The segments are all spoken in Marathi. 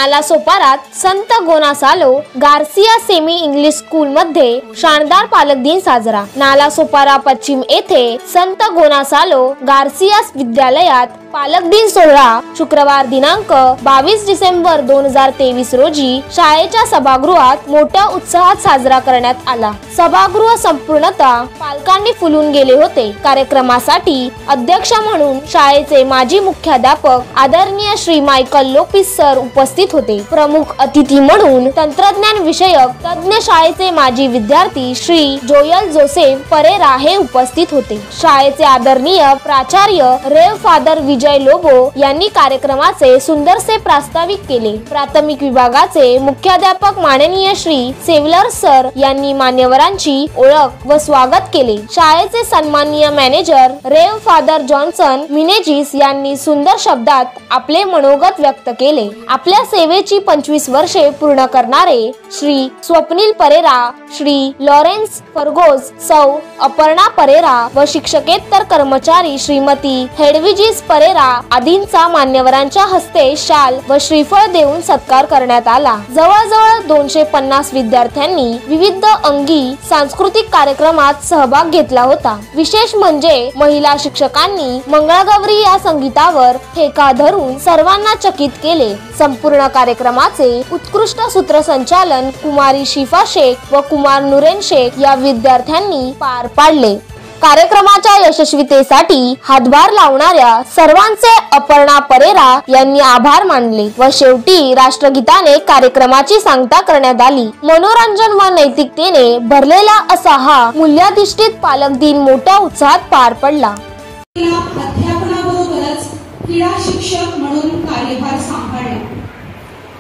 नालासोपारात संत गोनासालो गार्सिया सेमी इंग्लिश स्कूल मध्ये शानदार पालक दिन साजरा। नालासोपारा पश्चिम येथे संत गोनासालो गार्सिया विद्यालयात पालक दिन सोहळा शुक्रवार दिनांक 22 डिसेंबर 2023 रोजी शाळेच्या सभागृहात मोठ्या उत्साहात साजरा करण्यात आला। सभागृह संपूर्णतः पालकांनी फुलून गेले होते। कार्यक्रमासाठी अध्यक्ष म्हणून शाळेचे माजी मुख्याध्यापक आदरणीय श्री मायकल लोपिस सर उपस्थित होते। प्रमुख अतिथी म्हणून तंत्रज्ञान विषयक तज्ञ शाळेचे माजी विद्यार्थी श्री जोयल जोसेफ परेरा हे उपस्थित होते। शाळेचे आदरणीय प्राचार्य रेव फादर विजय लोबो यांनी कार्यक्रमाचे सुंदरसे प्रास्ताविक केले। प्राथमिक विभागाचे मुख्याध्यापक माननीय श्री सेवलर सर यांनी मान्यवरांची ओळख व स्वागत केले। शाळेचे सन्माननीय मॅनेजर रेव फादर जॉन्सन मिनेजिस यांनी सुंदर शब्दात आपले मनोगत व्यक्त केले। आपल्या सेवेची 25 वर्षे पूर्ण करणारे श्री स्वप्नील परेरा, श्री लॉरेन्स फर्गोज, सौ अपर्णा परेरा व शिक्षकेतर कर्मचारी श्रीमती हेडविजीस परेरा आदींचा मान्यवरांच्या हस्ते शाल व श्रीफळ देऊन सत्कार करण्यात आला। जवळजवळ 250 विद्यार्थ्यांनी विविध अंगी सांस्कृतिक कार्यक्रमात सहभाग घेतला होता। विशेष म्हणजे महिला शिक्षकांनी मंगळागौरी या संगीतावर ठेका धरून सर्वांना चकित केले। संपूर्ण कार्यक्रमाचे उत्कृष्ट सूत्रसंचालन कुमारी शिफा शेख व कुमार नुरेन शेख या विद्यार्थ्यांनी पार पाडले। कार्यक्रमाच्या यशस्वीतेसाठी हातभार लावणाऱ्या सर्वांचे अपर्णा परेरा यांनी आभार मानले व शेवटी राष्ट्रगीताने कार्यक्रमाची सांगता करण्यात आली। मनोरंजन व नैतिकतेने भरलेला असा हा मूल्याधिष्ठित पालक दिन मोठ्या उत्साहात पार पडला। अध्यापनाबरोबरच क्रीडा शिक्षक म्हणून कार्यभार सांभाळला।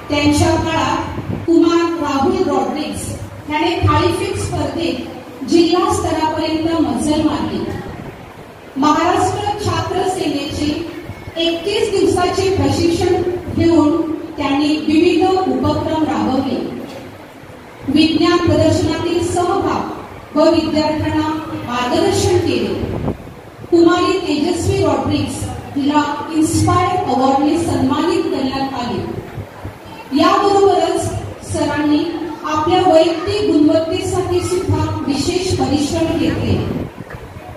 त्यांच्या काळात कुमार राहुल रॉड्रिग्स याने थाळीफेक स्पर्धेत जिल्हा स्तरापर्यंत मजल मारली। महाराष्ट्र छात्र सेनेचे 21 दिवसाचे प्रशिक्षण घेऊन त्यांनी विविध उपक्रम राबवले। विज्ञान प्रदर्शनातील सहभाग व विद्यार्थ्यांना मार्गदर्शन केले। कुमारी तेजस्वी रॉड्रिग्स हिला इन्स्पायर अवॉर्डने सन्मानित करण्यात आले। याबरोबरच सरांनी आपल्या वैयक्तिक गुणवत्तेसाठी सुद्धा विशेष परिश्रम घेतले।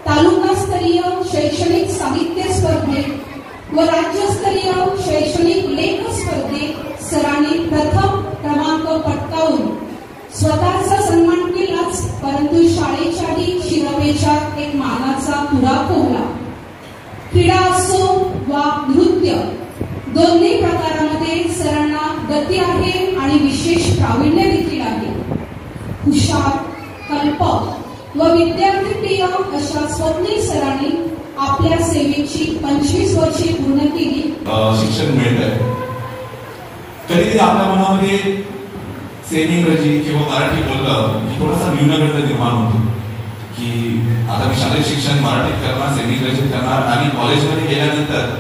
तालुकास्तरीय शैक्षणिक साहित्य स्पर्धेत व राज्यस्तरीय शैक्षणिक लेख स्पर्धेत सरांनी प्रथम क्रमांक पटकावून स्वतःचा सन्मान केलाच, परंतु शाळेच्याही शिरपेच्या एक मानाचा तुरा खोवला। क्रीडा असो वा नृत्य दोन्ही प्रकारामध्ये सरांना गती आहे आणि विशेष प्रावीण्य देखील आहे। हुशार, कल्पक व विद्यार्थीप्रिय अशा स्वप्नील सरांनी आपल्या सेवेची 25 वर्षे पूर्ण केली। शिक्षण मिळतंय, कधी आपल्या मनामध्ये सेमी इंग्रजी किंवा मराठी बोललं की थोडासा न्यूनगंड निर्माण होतो की आता मी शालेय शिक्षण मराठीत करणार, सेमी इंग्रजीत करणार आणि कॉलेजमध्ये गेल्यानंतर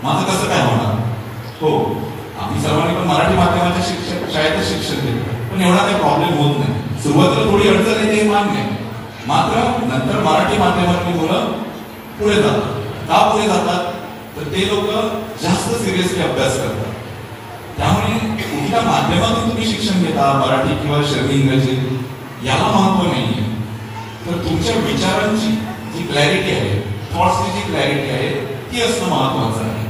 माझं कसं काय होणार। हो, आम्ही सर्वांनी पण मराठी माध्यमाच्या शाळेतच शिक्षण घेतलं, पण एवढा काही प्रॉब्लेम होत नाही। सुरुवातीला थोडी अडचण येते हे मान्य आहे, मात्र नंतर मराठी माध्यमातली मुलं पुढे जातात। का पुढे जातात तर ते लोक जास्त सिरियसली अभ्यास करतात। त्यामुळे कुठल्या माध्यमातून तुम्ही शिक्षण घेता, मराठी किंवा सेमी इंग्रजी, याला महत्व नाहीये, तर तुमच्या विचारांची जी क्लॅरिटी आहे, थॉट्सची जी क्लॅरिटी आहे ती असणं महत्वाचं आहे।